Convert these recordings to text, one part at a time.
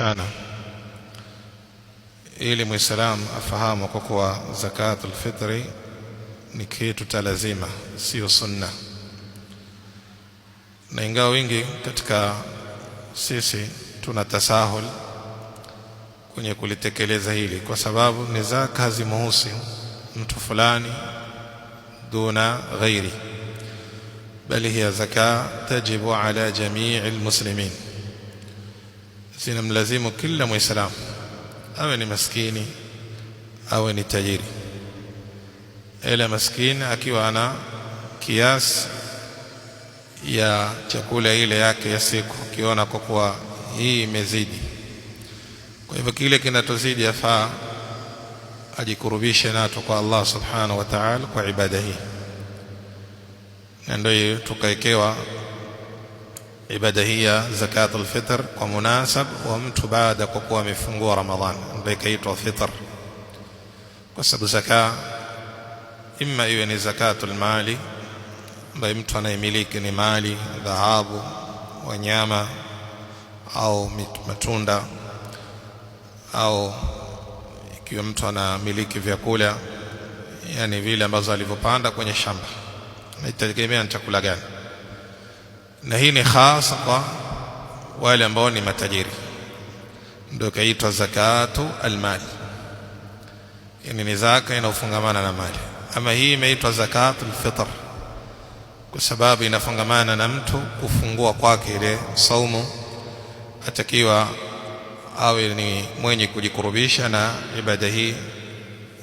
kukumbushana ili muislamu afahamu kwa kuwa zakatul fitri ni kitu cha lazima, sio sunna. Na ingawa wingi katika sisi tuna tasahul kwenye kulitekeleza hili, kwa sababu ni zaka hazimuhusu mtu fulani duna ghairi, bali hiya zaka tajibu ala jamii almuslimin, zinamlazimu kila muislamu, awe ni maskini awe ni tajiri. Ila maskini akiwa ana kiasi ya chakula ile yake ya siku, kiona kwa kuwa hii imezidi, kwa hivyo kile kinatozidi yafaa ajikurubishe nato kwa Allah subhanahu wa ta'ala kwa ibada hii. Na ndio tukaekewa ibada hii ya zakatul fitr kwa munasab wa mtu baada kwa kuwa amefungua Ramadhan, ndio ikaitwa fitr. Kwa sababu zaka imma iwe ni zakatul mali, ambaye mtu anayemiliki ni mali, dhahabu, wanyama au matunda, au ikiwa mtu anamiliki vyakula, yani vile ambazo alivyopanda kwenye shamba, na itategemea ni chakula gani. Na hii ni hasa kwa wale ambao ni matajiri, ndio kaitwa zakatu almali, yani ni zaka inayofungamana na mali. Ama hii imeitwa zakatul fitr kwa sababu inafungamana na mtu kufungua kwake ile saumu, atakiwa awe ni mwenye kujikurubisha na ibada hii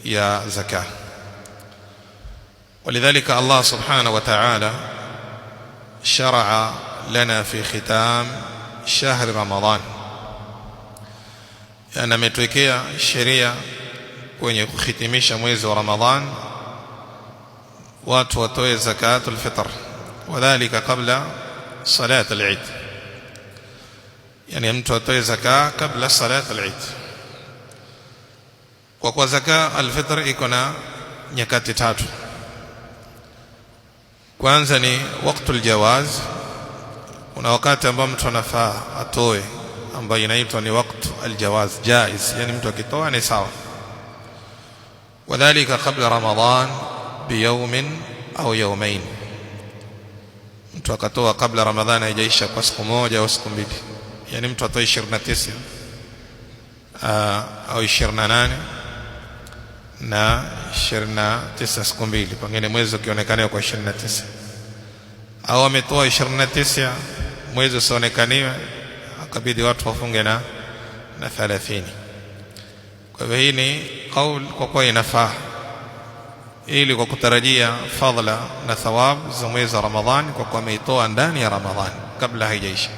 ya zaka. ولذلك الله سبحانه وتعالى شرع لنا في ختام شهر رمضان، يعني ametuwekea sheria kwenye kuhitimisha mwezi wa Ramadhan watu watoe zakatul fitr, wadhālika qabla salat al-Eid, yani mtu atoe zaka kabla salat al-Eid. Kwa zaka al-fitr iko na nyakati tatu. Kwanza ni waqtul jawaz, kuna wakati ambao mtu anafaa atoe ambao inaitwa ni waqtu al-jawaz jaiz, yani mtu akitoa ni sawa. Wadhālika qabla Ramadhan biyawmin au yawmain, mtu akatoa kabla Ramadhani haijaisha kwa siku moja au siku mbili, yani mtu atoe 29 au 28 na 29 siku mbili, pengine mwezi ukionekaniwa kwa 29, au ametoa 29 mwezi usionekaniwe akabidi watu wafunge na 30. Kwa hivyo hii ni kauli kwa kuwa inafaa, ili kwa kutarajia fadhila na thawab za mwezi wa Ramadhani kwa kuwa ameitoa ndani ya Ramadhani kabla haijaisha,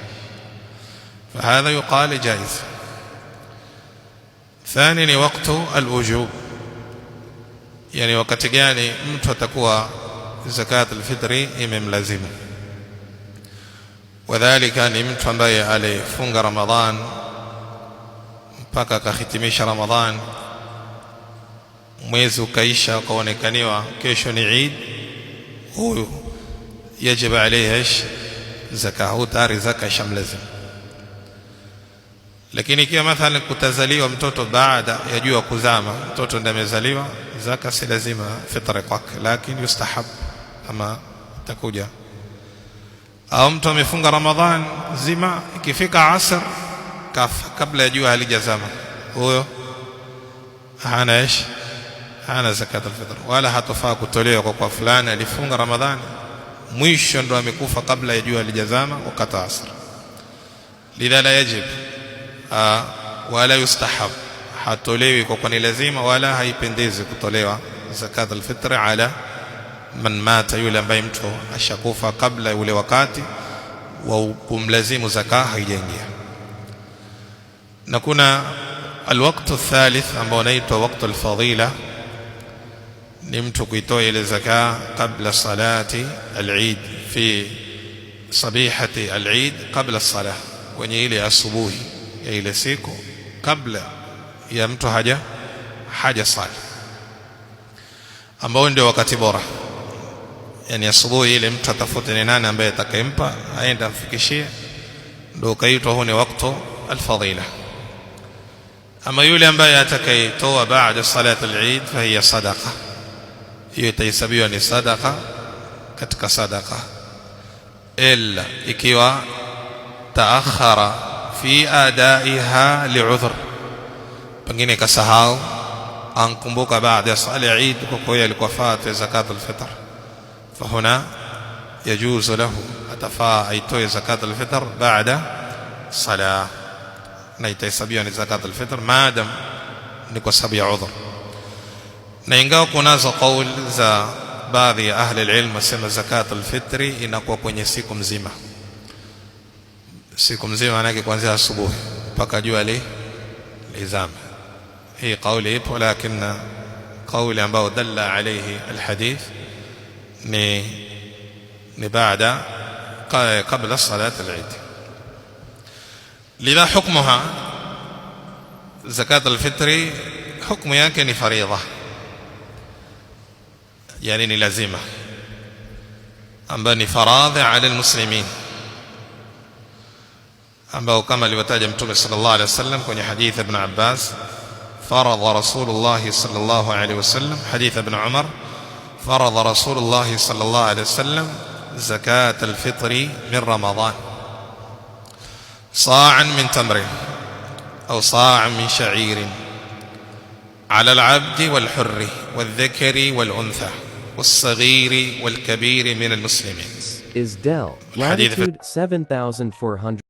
fahadha yuqal jaiz. Thani ni waqtu al-wujub, yani wakati gani mtu atakuwa zakat al-fitri imemlazimu. Wadhālika ni mtu ambaye alifunga Ramadhan mpaka akahitimisha Ramadhan, mwezi ukaisha ukaonekaniwa kesho ni Eid, huyu yajibu alayhi zaka, tayari zaka shamlazimu. Lakini ikiwa mathalan kutazaliwa mtoto baada ya jua kuzama, mtoto ndiye amezaliwa, zaka si lazima fitra kwake, lakini yustahab ama takuja. Au mtu amefunga Ramadhan zima, ikifika asr kafa kabla ya jua halijazama, huyo hana zakat al-fitr, wala hatofaa kutolewa kwa kuwa fulani alifunga Ramadhani mwisho ndo amekufa kabla ya jua halijazama wakati asr. Lidha la yajib wala yustahab, hatolewi kwa kuwa ni lazima, wala haipendezi kutolewa zakat al-fitr ala man mata, yule ambaye mtu ashakufa kabla ule wakati wa kumlazimu zaka haijaingia. Na kuna alwaqtu thalith ambao unaitwa waqtu al-fadila, ni mtu kuitoa ile zaka kabla salati al-Eid, fi sabihati al-Eid qabla as-salah, kwenye ile asubuhi ya ile siku kabla ya mtu haja sali, ambao ndio wakati bora. Yani asubuhi ile mtu atafute ni nani ambaye atakayempa aende amfikishie, ndio kaitwa huni waqtu al-fadila. Ama yule ambaye atakayetoa baada salati al-Eid fa hiya sadaqa, hiyo itahesabiwa ni sadaqa katika sadaqa, illa ikiwa taakhara fi adaiha li'udhr, pengine kasahau ankumbuka baada ya sala Eid kwa kuwa alikuwa fata zakat al-fitr, fa huna yajuzu lahu atafaa aitoe zakat al-fitr baada salah, na itahesabiwa ni zakat al-fitr maadam ni kwa sababu ya udhur. Na ingawa kunazo kauli za baadhi ya ahli al-ilm wasema zakat al-fitri inakuwa kwenye siku mzima, siku mzima maana yake kuanzia asubuhi mpaka jua lizama. Hii kauli ipo, lakini kauli ambayo dalla alayhi alhadith ni baada qabla salat al-Eid. Lidha hukmuha zakat al-fitri hukmu yake ni faridha, yani ni lazima ambayo ni faradhi ala almuslimin, ambao kama alivyotaja Mtume sallallahu alaihi wasallam kwenye hadith ibn Abbas, faradha Rasulullah sallallahu alaihi wasallam, hadith ibn Umar, faradha Rasulullah sallallahu alaihi wasallam zakat al-fitri min Ramadan صاعا من تمر أو صاعا من شعير على العبد والحر والذكر والأنثى والصغير والكبير من المسلمين. Is Dell latitude 7400